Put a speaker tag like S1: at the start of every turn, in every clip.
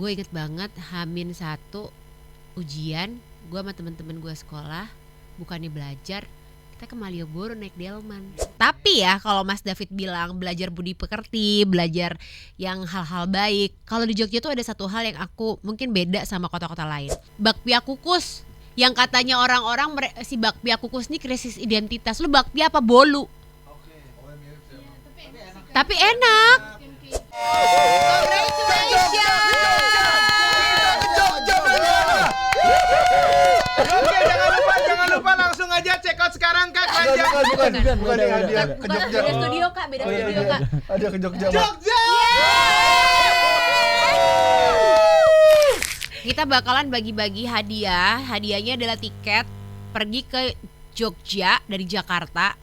S1: Gue inget banget H-1 ujian, gue sama temen-temen gue sekolah, bukannya belajar, kita ke Malioboro naik delman. Tapi ya kalau Mas David bilang belajar budi pekerti, belajar yang hal-hal baik, kalau di Jogja tuh ada satu hal yang aku mungkin beda sama kota-kota lain. Bakpia kukus, yang katanya orang-orang si bakpia kukus nih krisis identitas. Lu bakpia apa bolu? Tapi enak. Congratulations.
S2: Oke, jangan lupa langsung aja check out sekarang Kak.
S3: Bukan.
S1: Beda studio Kak, beda studio Kak.
S3: Ada ke Jogja.
S1: Kita bakalan bagi-bagi hadiah. Hadiahnya adalah tiket pergi ke Jogja dari Jakarta.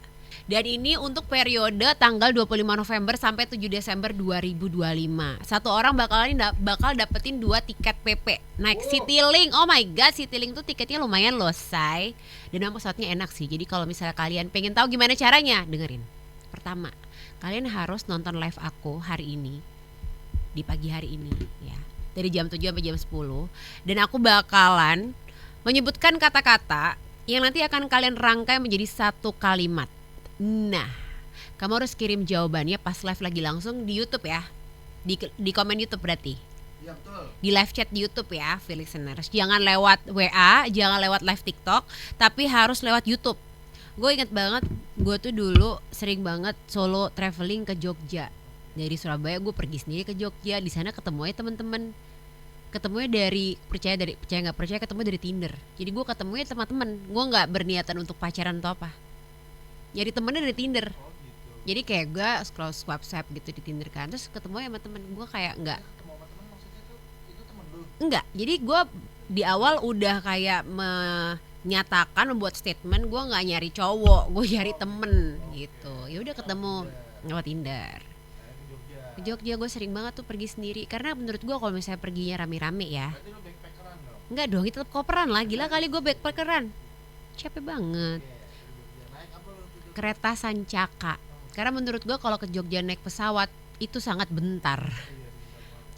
S1: Dan ini untuk periode tanggal 25 November sampai 7 Desember 2025. Satu orang bakal dapetin 2 tiket PP naik Citylink. Oh my god, Citylink tuh tiketnya lumayan loh, say. Dan pesawatnya enak sih. Jadi kalau misalnya kalian pengen tahu gimana caranya, dengerin. Pertama, kalian harus nonton live aku hari ini, di pagi hari ini ya, dari jam 7 sampai jam 10. Dan aku bakalan menyebutkan kata-kata yang nanti akan kalian rangkai menjadi satu kalimat. Nah, kamu harus kirim jawabannya pas live lagi langsung di YouTube ya. Di komen YouTube berarti.
S3: Iya betul.
S1: Di live chat di YouTube ya, listeners. Jangan lewat WA, jangan lewat live TikTok, tapi harus lewat YouTube. Gue inget banget, gue tuh dulu sering banget solo traveling ke Jogja. Dari Surabaya gue pergi sendiri ke Jogja. Di sana ketemu aja teman-teman. Ketemunya dari percaya nggak percaya, ketemu dari Tinder. Jadi gue ketemunya teman-teman. Gue nggak berniatan untuk pacaran atau apa. Jadi temennya dari Tinder. Jadi kayak gue scroll swipe gitu di Tinder kan. Terus ketemu sama temen gue kayak enggak. Enggak. Jadi gue di awal udah kayak menyatakan, membuat statement gue nggak nyari cowok, gue nyari temen gitu. Ya udah ketemu lewat Tinder. Ke Jogja gue sering banget tuh pergi sendiri. Karena menurut gue kalau misalnya perginya rame-rame ya. Enggak dong, itu tetap koperan lah. Gila kali gue backpackeran. Capek banget. Kereta Sancaka. Karena menurut gue kalau ke Jogja naik pesawat itu sangat bentar.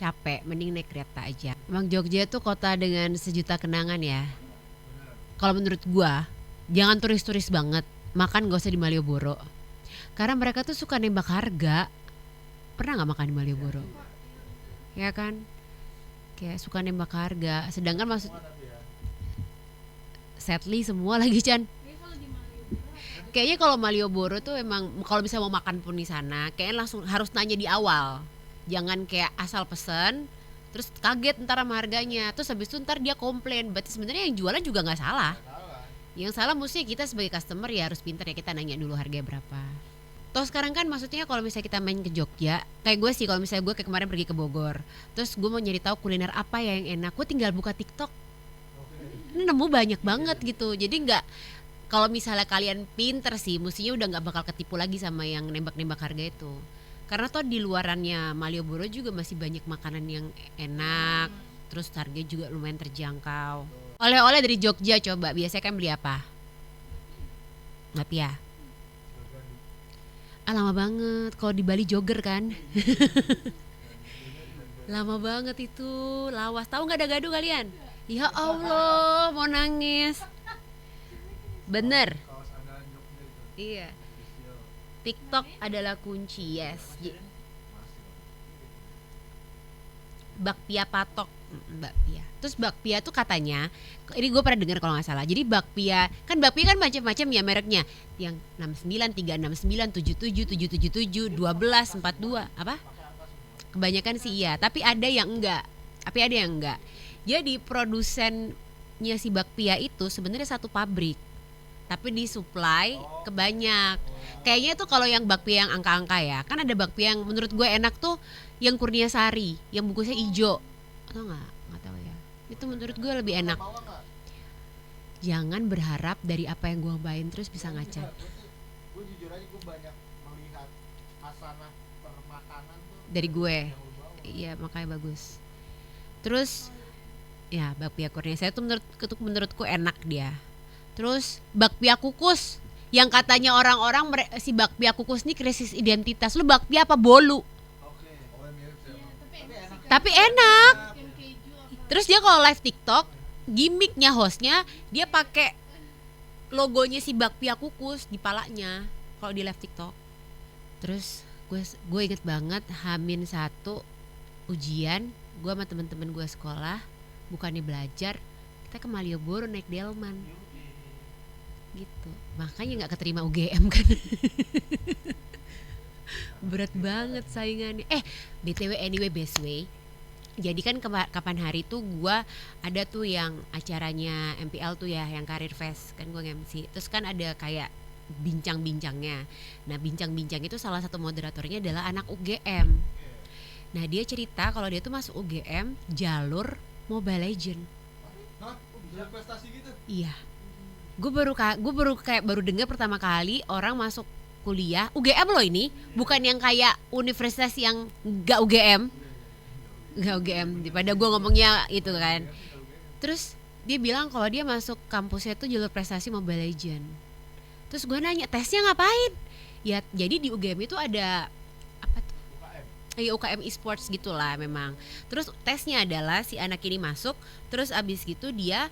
S1: Capek, mending naik kereta aja. Emang Jogja tuh kota dengan sejuta kenangan ya. Kalau menurut gue, jangan turis-turis banget. Makan gak usah di Malioboro. Karena mereka tuh suka nembak harga. Pernah gak makan di Malioboro? Ya kan? Kayak suka nembak harga. Sedangkan maksud sadly semua lagi Chan. Kayaknya kalau Malioboro tuh emang kalau bisa mau makan pun di sana, kayaknya langsung harus nanya di awal. Jangan kayak asal pesen, terus kaget ntar sama harganya. Terus habis itu ntar dia komplain. Berarti sebenarnya yang jualan juga nggak salah. Yang salah mestinya kita sebagai customer ya harus pintar ya, kita nanya dulu harganya berapa. Toh sekarang kan maksudnya kalau misalnya kita main ke Jogja, kayak gue sih kalau misalnya gue kayak kemarin pergi ke Bogor, terus gue mau nyari tahu kuliner apa ya yang enak, gue tinggal buka TikTok. Ini nemu banyak banget gitu. Jadi nggak, kalau misalnya kalian pinter sih, mestinya udah nggak bakal ketipu lagi sama yang nembak-nembak harga itu. Karena toh di luarannya Malioboro juga masih banyak makanan yang enak, terus harganya juga lumayan terjangkau. Oleh-oleh dari Jogja coba, biasanya kan beli apa? Bakpia. Lama banget, kalau di Bali jogger kan. Lama banget itu, lawas. Tahu nggak ada gaduh kalian? Ya Allah, mau nangis. Bener. Iya. TikTok adalah kunci, yes. Bakpia patok, bakpia. Terus bakpia tuh katanya, ini gue pernah dengar kalau nggak salah. Jadi bakpia kan macam-macam ya mereknya. Yang 69, 369, 77, 777, 12, 42, apa? Kebanyakan sih iya, tapi ada yang enggak. Jadi produsennya si bakpia itu sebenarnya satu pabrik, tapi disuplai ke banyak. Kayaknya tuh kalau yang bakpia yang angka-angka ya, kan ada bakpia yang menurut gue enak tuh yang Kurniasari, yang bungkusnya hijau. Atau nggak tahu ya. Itu menurut gue lebih enak. Jangan berharap dari apa yang gue bawain terus bisa ngaca.
S3: Gue jujur aja gue banyak melihat asana permakanan tuh
S1: Dari gue. Iya, makanya bagus. Terus ya bakpia Kurniasari itu menurutku enak dia. Terus bakpia kukus, yang katanya orang-orang si bakpia kukus ini krisis identitas. Lu bakpia apa bolu?
S3: mirip sih.
S1: Tapi enak. Terus dia kalau live TikTok, gimmicknya hostnya dia pakai logonya si bakpia kukus di palanya kalau di live TikTok. Terus gue inget banget H-1 ujian, gue sama temen-temen gue sekolah, bukannya belajar, kita ke Malioboro naik delman gitu. Makanya nggak keterima UGM kan. Berat banget saingannya. BTW anyway best way. Jadi kan kapan hari tuh gue ada tuh yang acaranya MPL tuh ya, yang Career Fest kan gue MC. Terus kan ada kayak bincang-bincangnya. Nah bincang-bincang itu salah satu moderatornya adalah anak UGM. Nah dia cerita kalau dia tuh masuk UGM jalur Mobile Legend.
S3: Hah? Bisa prestasi gitu?
S1: Iya. Gue baru dengar pertama kali orang masuk kuliah UGM loh ini, bukan yang kayak universitas yang gak UGM. Gak UGM, daripada gue ngomongnya itu kan. Terus dia bilang kalau dia masuk kampusnya tuh jalur prestasi Mobile Legend. Terus gue nanya, tesnya ngapain? Ya jadi di UGM itu ada apa tuh? UKM esports gitulah memang. Terus tesnya adalah si anak ini masuk, terus abis gitu dia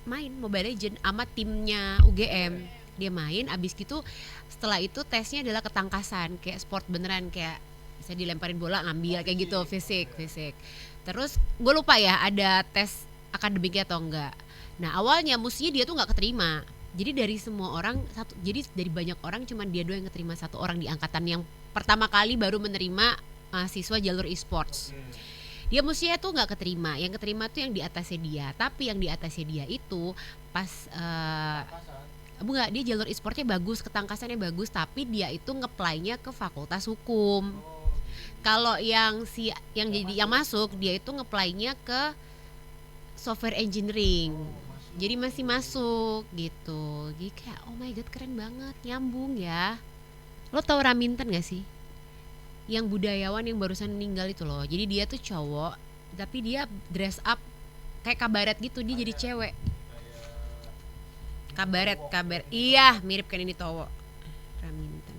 S1: main Mobile Legend sama timnya UGM. Dia main, abis gitu setelah itu tesnya adalah ketangkasan, kayak sport beneran, kayak bisa dilemparin bola ngambil kayak gitu, fisik. Terus gue lupa ya ada tes akademiknya atau enggak. Nah awalnya mestinya dia tuh nggak keterima. Jadi dari semua orang dari banyak orang cuman dia doang yang keterima, satu orang di angkatan yang pertama kali baru menerima siswa jalur esports. Dia mestinya tuh nggak keterima, yang keterima tuh yang di atasnya dia. Tapi yang di atasnya dia itu pas enggak, dia jalur e-sportnya bagus, ketangkasannya bagus, tapi dia itu nge-apply-nya ke fakultas hukum. Kalau yang masuk dia itu nge-apply-nya ke software engineering. Jadi masih masuk gitu. Jadi kayak oh my god keren banget, nyambung ya. Lo tau Raminten gak sih? Yang budayawan yang barusan meninggal itu loh. Jadi dia tuh cowok, tapi dia dress up kayak kabaret gitu, dia jadi cewek. Kabaret. Iya, mirip kan ini Towo. Raminten.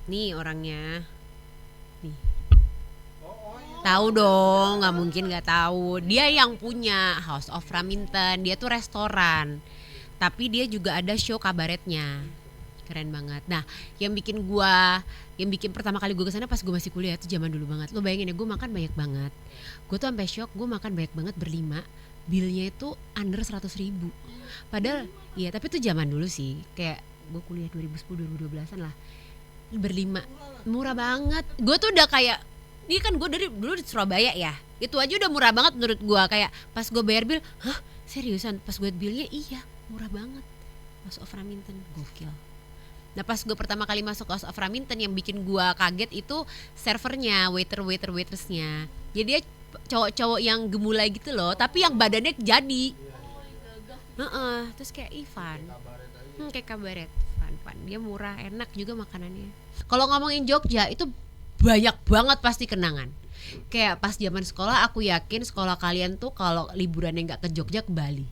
S1: Nih orangnya. Nih. Tahu dong, nggak mungkin nggak tahu. Dia yang punya House of Raminten. Dia tuh restoran. Tapi dia juga ada show kabaretnya. Keren banget. Nah, yang bikin pertama kali gue kesana pas gue masih kuliah itu zaman dulu banget. Lo bayangin ya, gue makan banyak banget. Gue tuh sampai shock, gue makan banyak banget berlima. Bilnya itu under 100.000. Padahal ya tapi itu zaman dulu sih. Kayak gue kuliah 2010-2012an lah. Berlima murah banget. Gue tuh udah kayak, ini kan gue dari dulu di Surabaya ya, itu aja udah murah banget menurut gue. Kayak pas gue bayar bil, hah seriusan? Pas gue bilnya iya murah banget. House of Raminten gokil. Nah pas gue pertama kali masuk House of Raminten, yang bikin gue kaget itu servernya, waitersnya. Jadi dia cowok-cowok yang gemulai gitu loh, tapi yang badannya jadi. Terus kayak Ivan, kayak kabaret, fun. Dia murah, enak juga makanannya. Kalau ngomongin Jogja itu banyak banget pasti kenangan. Kayak pas zaman sekolah, aku yakin sekolah kalian tuh kalau liburannya nggak ke Jogja, ke Bali.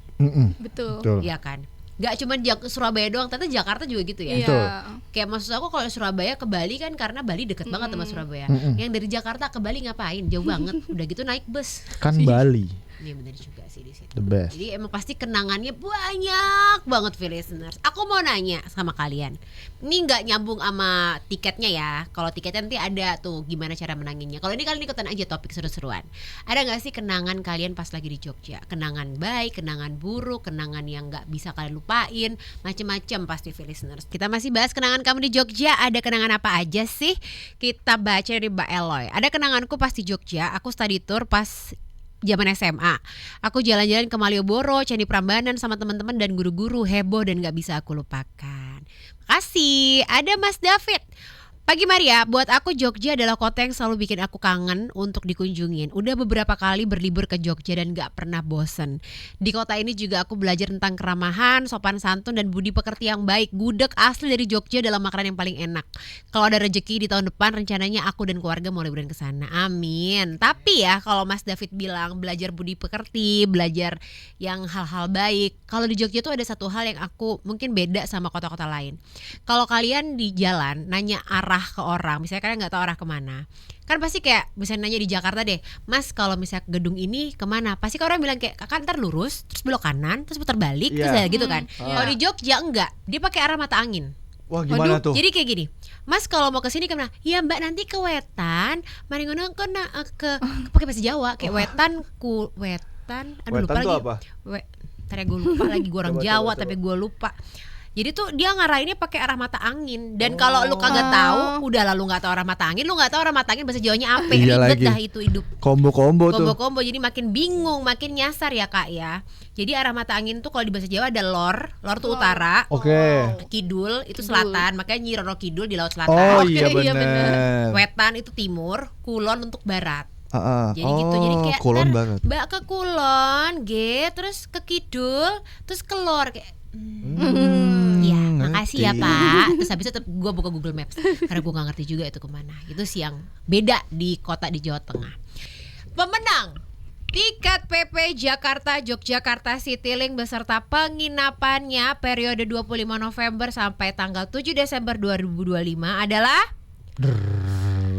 S1: Betul. Iya kan. Gak cuma Surabaya doang, ternyata Jakarta juga gitu ya.
S4: Betul.
S1: Kayak maksud aku kalau Surabaya ke Bali kan karena Bali deket banget sama Surabaya. Yang dari Jakarta ke Bali ngapain? Jauh banget. Udah gitu naik bus.
S4: Kan Bali.
S1: Iya benar juga sih di situ.
S4: The best.
S1: Jadi emang pasti kenangannya banyak banget listeners. Aku mau nanya sama kalian. Ini nggak nyambung sama tiketnya ya. Kalau tiketnya nanti ada tuh gimana cara menanginnya. Kalau ini kalian ikutan aja topik seru-seruan. Ada nggak sih kenangan kalian pas lagi di Jogja? Kenangan baik, kenangan buruk, kenangan yang nggak bisa kalian lupain, macem-macem pasti listeners. Kita masih bahas kenangan kamu di Jogja. Ada kenangan apa aja sih? Kita baca dari Mbak Eloy. Ada kenanganku pas di Jogja. Aku study tour pas zaman SMA. Aku jalan-jalan ke Malioboro, Candi Prambanan sama teman-teman dan guru-guru, heboh dan gak bisa aku lupakan. Makasih. Ada Mas David. Pagi Maria, buat aku Jogja adalah kota yang selalu bikin aku kangen untuk dikunjungin. Udah beberapa kali berlibur ke Jogja dan gak pernah bosen. Di kota ini juga aku belajar tentang keramahan, sopan santun, dan budi pekerti yang baik. Gudeg asli dari Jogja adalah makanan yang paling enak. Kalau ada rezeki di tahun depan, rencananya aku dan keluarga mau liburan ke sana. Amin. Tapi ya kalau Mas David bilang belajar budi pekerti, belajar yang hal-hal baik, kalau di Jogja tuh ada satu hal yang aku mungkin beda sama kota-kota lain. Kalau kalian di jalan nanya arah ke orang, misalnya kalian nggak tahu arah kemana, kan pasti kayak bisa nanya di Jakarta deh, Mas kalau misalnya ke gedung ini kemana? Pasti kan orang bilang kayak kakak ntar lurus, terus belok kanan, terus putar balik, terus
S4: Iya.
S1: gitu kan. Kalau di Jogja enggak, dia pakai arah mata angin.
S4: Wah gimana tuh?
S1: Jadi kayak gini, Mas kalau mau ke sini kemana? Ya Mbak nanti ke Wetan, mari ngono ke pakai bahasa Jawa kayak Wetan aduh
S4: Wetan
S1: lupa
S4: tuh
S1: lagi.
S4: apa?
S1: Ntar ya gue lupa lagi, gue orang
S4: Coba,
S1: Jawa
S4: coba.
S1: tapi gue lupa. Jadi tuh dia ngarahinnya pakai arah mata angin. Dan kalau lu kagak tahu, udah lah lu nggak tahu arah mata angin, lu nggak tahu arah mata angin bahasa Jawanya apa.
S4: Iya
S1: Ribet
S4: lagi.
S1: dah itu hidup.
S4: Kombo-kombo tuh.
S1: Kombo-kombo jadi makin bingung, makin nyasar ya Kak ya. Jadi arah mata angin tuh kalau di bahasa Jawa ada lor tuh utara,
S4: Oke.
S1: kidul itu
S5: Kidul.
S1: selatan, makanya Nyi Roro Kidul di laut selatan.
S4: Oh
S5: Oke,
S4: iya
S5: iya
S4: benar.
S1: Wetan itu timur, kulon untuk barat.
S4: Heeh.
S1: Jadi gitu, jadi kayak
S4: Kulon
S1: ntar
S4: banget.
S1: Mbak ke kulon, terus ke kidul, terus ke lor kayak. Ya, makasih ya
S4: ngerti.
S1: Pak. Terus habis itu gue buka Google Maps karena gue nggak ngerti juga itu kemana. Itu sih yang beda di kota di Jawa Tengah. Pemenang tiket PP Jakarta Yogyakarta Citylink beserta penginapannya periode 25 November sampai tanggal 7 Desember 2025 adalah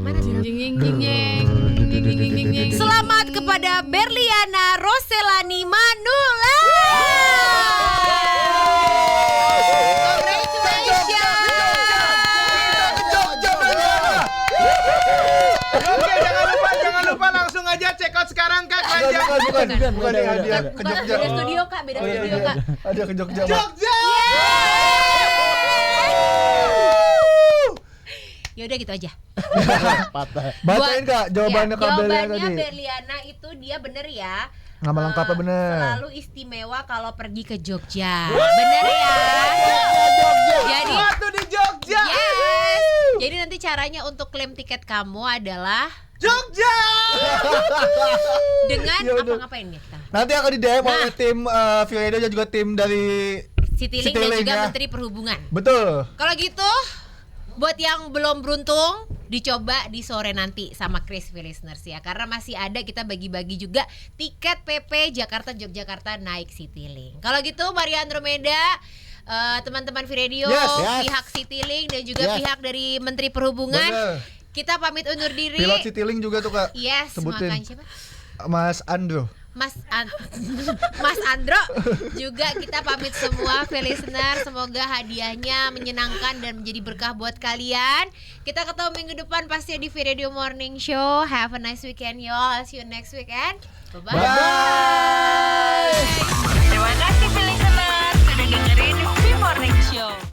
S1: mana sih?
S5: Jing jing jing jing jing jing jing jing.
S1: Selamat kepada Berliana Roselani Manula.
S2: Oke, jangan lupa langsung aja check out sekarang Kak Keranjang.
S4: Bukan nih hadiah ke
S1: Bukan,
S4: Jogja.
S1: beda studio Kak, beda studio Kak.
S4: Hadiah ke Jogja. Mak.
S2: Jogja.
S1: Ya udah gitu aja.
S4: Bacain Kak jawabannya Kak Belia
S1: Jawabannya
S4: tadi.
S1: Berliana itu dia bener ya.
S4: Nama lengkapnya bener.
S1: Selalu istimewa kalau pergi ke Jogja. Bener ya. Jadi
S2: Waktu di Jogja.
S1: yes. Jadi nanti caranya untuk klaim tiket kamu adalah
S2: Jogja.
S1: dengan
S4: Ya udah.
S1: apa-ngapain ya kita?
S4: Nanti akan di DM
S1: Nah.
S4: oleh tim Viredo dan juga tim dari
S1: Citylink dan
S4: Citylink
S1: juga
S4: ya.
S1: Menteri Perhubungan.
S4: Betul.
S1: Kalau gitu, buat yang belum beruntung, dicoba di sore nanti sama Crispy Listeners ya. Karena masih ada kita bagi-bagi juga tiket PP Jakarta Yogyakarta naik Citylink. Kalau gitu, Maria Andromeda, teman-teman Viredio,
S4: Yes.
S1: pihak Citylink dan juga
S4: Yes.
S1: pihak dari Menteri Perhubungan,
S4: Bener.
S1: kita pamit undur diri.
S4: Pilot Citylink juga tuh Kak.
S1: Yes,
S4: Sebutin.
S1: makanya siapa?
S4: Mas Andro.
S1: Mas Andro juga kita pamit semua listener, semoga hadiahnya menyenangkan dan menjadi berkah buat kalian. Kita ketemu minggu depan pasti di Viredio Morning Show. Have a nice weekend y'all. I'll see you next weekend. Bye bye.
S4: Bye.